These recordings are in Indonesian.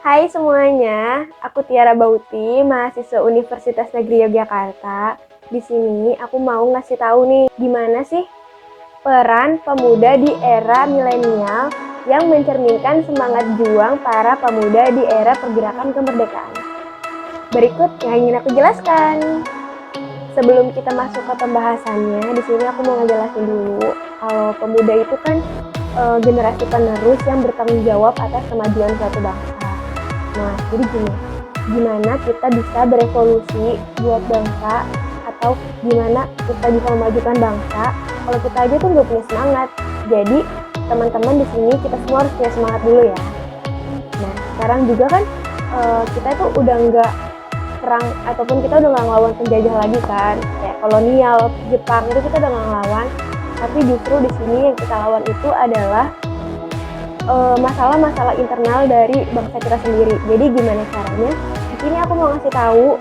Hai semuanya, aku Tiara Bauti, mahasiswa Universitas Negeri Yogyakarta. Di sini aku mau ngasih tahu nih, gimana sih peran pemuda di era milenial yang mencerminkan semangat juang para pemuda di era pergerakan kemerdekaan. Berikut yang ingin aku jelaskan. Sebelum kita masuk ke pembahasannya, di sini aku mau ngejelasin dulu kalau pemuda itu kan generasi penerus yang bertanggung jawab atas kemajuan suatu bangsa. Nah, jadi gimana kita bisa berevolusi buat bangsa atau gimana kita bisa memajukan bangsa kalau kita aja tuh nggak punya semangat. Jadi teman-teman di sini kita semua harus punya semangat dulu ya. Nah, sekarang juga kan kita tuh udah nggak perang ataupun kita udah nggak ngelawan penjajah lagi kan, kayak kolonial Jepang itu kita udah nggak ngelawan, tapi justru di sini yang kita lawan itu adalah masalah-masalah internal dari bangsa kita sendiri. Jadi gimana caranya? Di sini aku mau ngasih tahu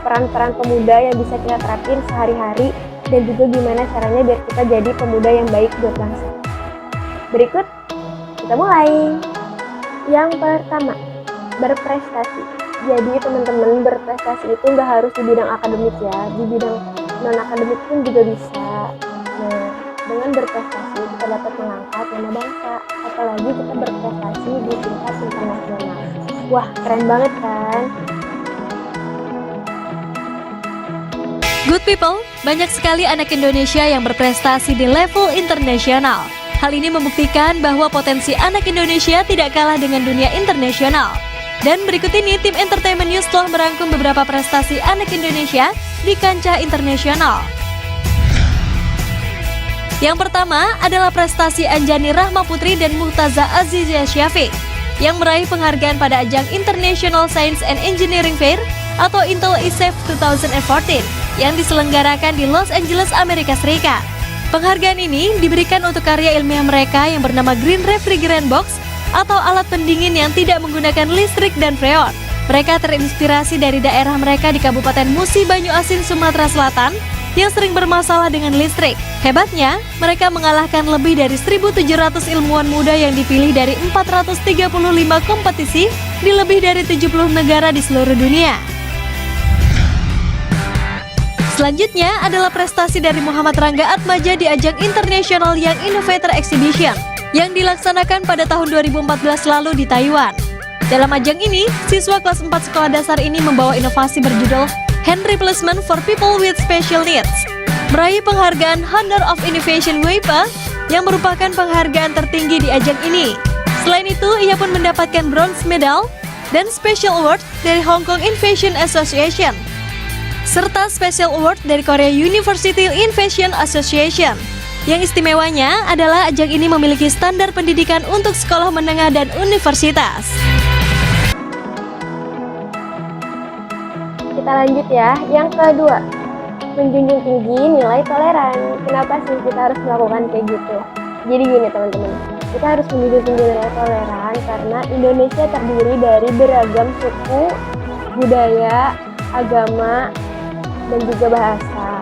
peran-peran pemuda yang bisa kita terapin sehari-hari dan juga gimana caranya biar kita jadi pemuda yang baik buat bangsa. Berikut kita mulai. Yang pertama, berprestasi. Jadi teman-teman, berprestasi itu nggak harus di bidang akademik ya, di bidang non-akademik pun juga bisa. Nah, dengan berprestasi kita dapat mengangkat nama bangsa, apalagi kita berprestasi di tingkat internasional. Wah, keren banget kan? Good people, banyak sekali anak Indonesia yang berprestasi di level internasional. Hal ini membuktikan bahwa potensi anak Indonesia tidak kalah dengan dunia internasional. Dan berikut ini tim Entertainment News telah merangkum beberapa prestasi anak Indonesia di kancah internasional. Yang pertama adalah prestasi Anjani Rahma Putri dan Muhtaza Azizia Syafiq yang meraih penghargaan pada ajang International Science and Engineering Fair atau Intel ISEF 2014 yang diselenggarakan di Los Angeles, Amerika Serikat. Penghargaan ini diberikan untuk karya ilmiah mereka yang bernama Green Refrigerant Box atau alat pendingin yang tidak menggunakan listrik dan freon. Mereka terinspirasi dari daerah mereka di Kabupaten Musi Banyu Asin, Sumatera Selatan yang sering bermasalah dengan listrik. Hebatnya, mereka mengalahkan lebih dari 1.700 ilmuwan muda yang dipilih dari 435 kompetisi di lebih dari 70 negara di seluruh dunia. Selanjutnya adalah prestasi dari Muhammad Rangga Atmaja di ajang International Young Innovator Exhibition yang dilaksanakan pada tahun 2014 lalu di Taiwan. Dalam ajang ini, siswa kelas 4 sekolah dasar ini membawa inovasi berjudul Hand Replacement for People with Special Needs, meraih penghargaan Honor of Innovation WIPA yang merupakan penghargaan tertinggi di ajang ini. Selain itu, ia pun mendapatkan bronze medal dan Special Award dari Hong Kong Innovation Association, serta Special Award dari Korea University Innovation Association. Yang istimewanya adalah ajang ini memiliki standar pendidikan untuk sekolah menengah dan universitas. Kita lanjut ya. Yang kedua, menjunjung tinggi nilai toleran. Kenapa sih kita harus melakukan kayak gitu? Jadi gini teman-teman, kita harus menjunjung tinggi nilai toleran karena Indonesia terdiri dari beragam suku, budaya, agama, dan juga bahasa.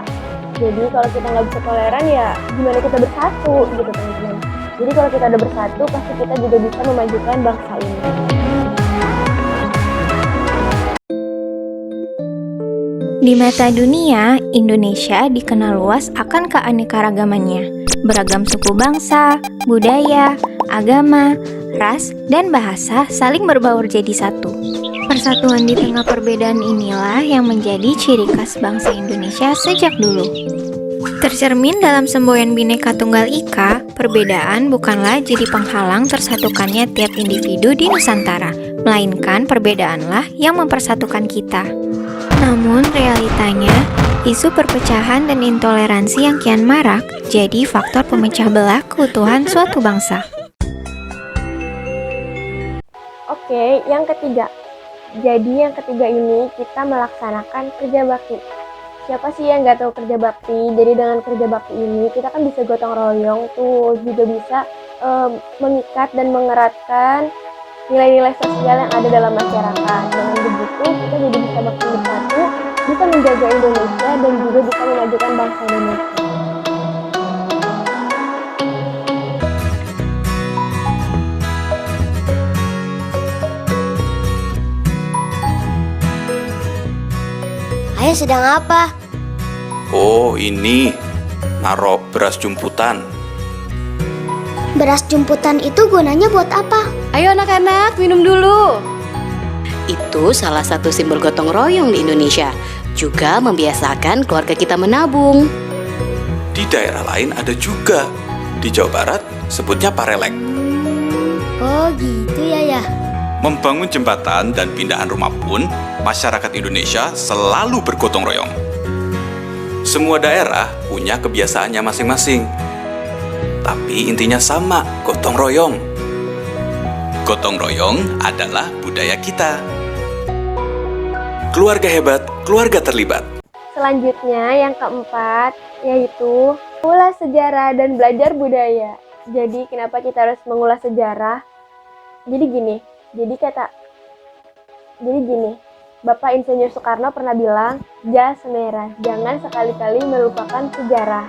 Jadi kalau kita nggak bisa toleran ya gimana kita bersatu gitu teman-teman. Jadi kalau kita udah bersatu pasti kita juga bisa memajukan bangsa ini. Di mata dunia, Indonesia dikenal luas akan keanekaragamannya. Beragam suku bangsa, budaya, agama, ras, dan bahasa saling berbaur jadi satu. Persatuan di tengah perbedaan inilah yang menjadi ciri khas bangsa Indonesia sejak dulu. Tercermin dalam semboyan Bhinneka Tunggal Ika, perbedaan bukanlah jadi penghalang tersatukannya tiap individu di Nusantara, melainkan perbedaanlah yang mempersatukan kita. Namun realitanya, isu perpecahan dan intoleransi yang kian marak jadi faktor pemecah belah keutuhan suatu bangsa. Oke, yang ketiga. Jadi yang ketiga ini kita melaksanakan kerja bakti. Siapa sih yang nggak tahu kerja bakti? Jadi dengan kerja bakti ini kita kan bisa gotong royong tuh, juga bisa mengikat dan mengeratkan nilai-nilai sosial yang ada dalam masyarakat. Dengan begitu kita jadi bisa bakti bersatu, bisa menjaga Indonesia dan juga bisa memajukan bangsa Indonesia. sedang apa? Oh, ini naruh beras jumputan. Beras jumputan itu gunanya buat apa? Ayo anak-anak, minum dulu. Itu salah satu simbol gotong royong di Indonesia. Juga membiasakan keluarga kita menabung. Di daerah lain ada juga. Di Jawa Barat sebutnya parelek. Oh gitu ya. Membangun jembatan dan pindahan rumah pun, masyarakat Indonesia selalu bergotong royong. Semua daerah punya kebiasaannya masing-masing. Tapi intinya sama, gotong royong. Gotong royong adalah budaya kita. Keluarga hebat, keluarga terlibat. Selanjutnya yang keempat yaitu mengulas sejarah dan belajar budaya. Jadi kenapa kita harus mengulas sejarah? Jadi gini, Bapak Insinyur Soekarno pernah bilang, jas merah, jangan sekali-kali melupakan sejarah.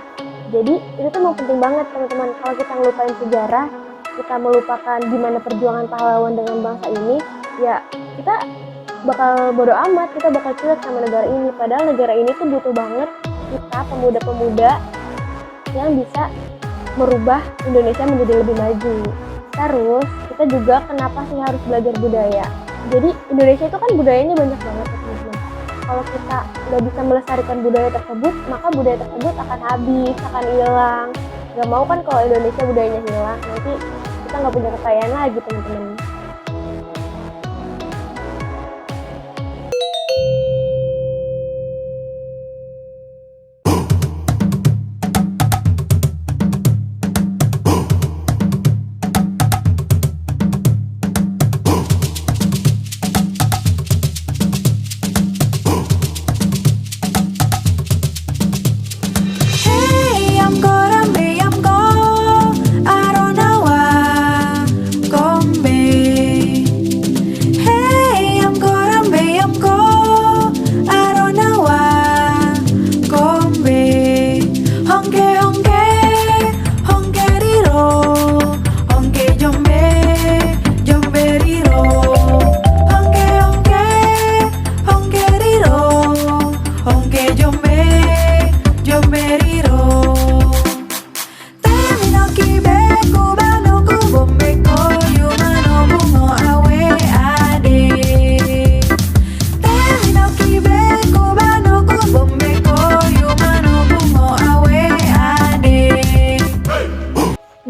Jadi itu tuh mau penting banget teman-teman. Kalau kita ngelupain sejarah, kita melupakan gimana perjuangan pahlawan dengan bangsa ini, ya kita bakal bodo amat, kita bakal cuek sama negara ini. Padahal negara ini tuh butuh banget kita pemuda-pemuda yang bisa merubah Indonesia menjadi lebih maju. Terus kita juga kenapa sih harus belajar budaya? Jadi Indonesia itu kan budayanya banyak banget teman-teman. Kalau kita nggak bisa melestarikan budaya tersebut, maka budaya tersebut akan habis, akan hilang. Gak mau kan kalau Indonesia budayanya hilang, nanti kita nggak punya kekayaan lagi teman-teman.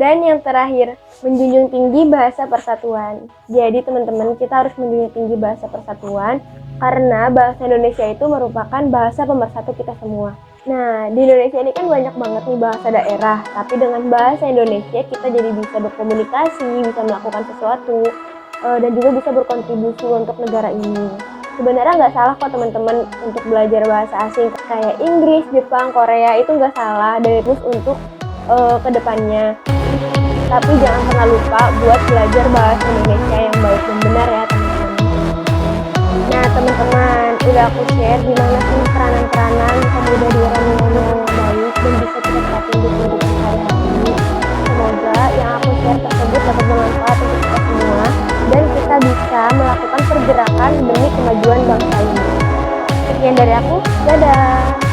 Dan yang terakhir, menjunjung tinggi bahasa persatuan. Jadi teman-teman, kita harus menjunjung tinggi bahasa persatuan karena bahasa Indonesia itu merupakan bahasa pemersatu kita semua. Nah, di Indonesia ini kan banyak banget nih bahasa daerah, tapi dengan bahasa Indonesia kita jadi bisa berkomunikasi, bisa melakukan sesuatu, dan juga bisa berkontribusi untuk negara ini. Sebenarnya nggak salah kok teman-teman untuk belajar bahasa asing kayak Inggris, Jepang, Korea, itu nggak salah dan itu untuk kedepannya. Tapi jangan pernah lupa buat belajar bahasa Indonesia yang baik dan benar ya teman-teman. Nah teman-teman, udah aku share gimana sih peranan-peranan pemuda di era milenial yang baik dan bisa kita terapin di kehidupan sehari-hari. Semoga yang aku share tersebut dapat bermanfaat untuk kita semua dan kita bisa melakukan pergerakan demi kemajuan bangsa ini. Sekian dari aku, dadah!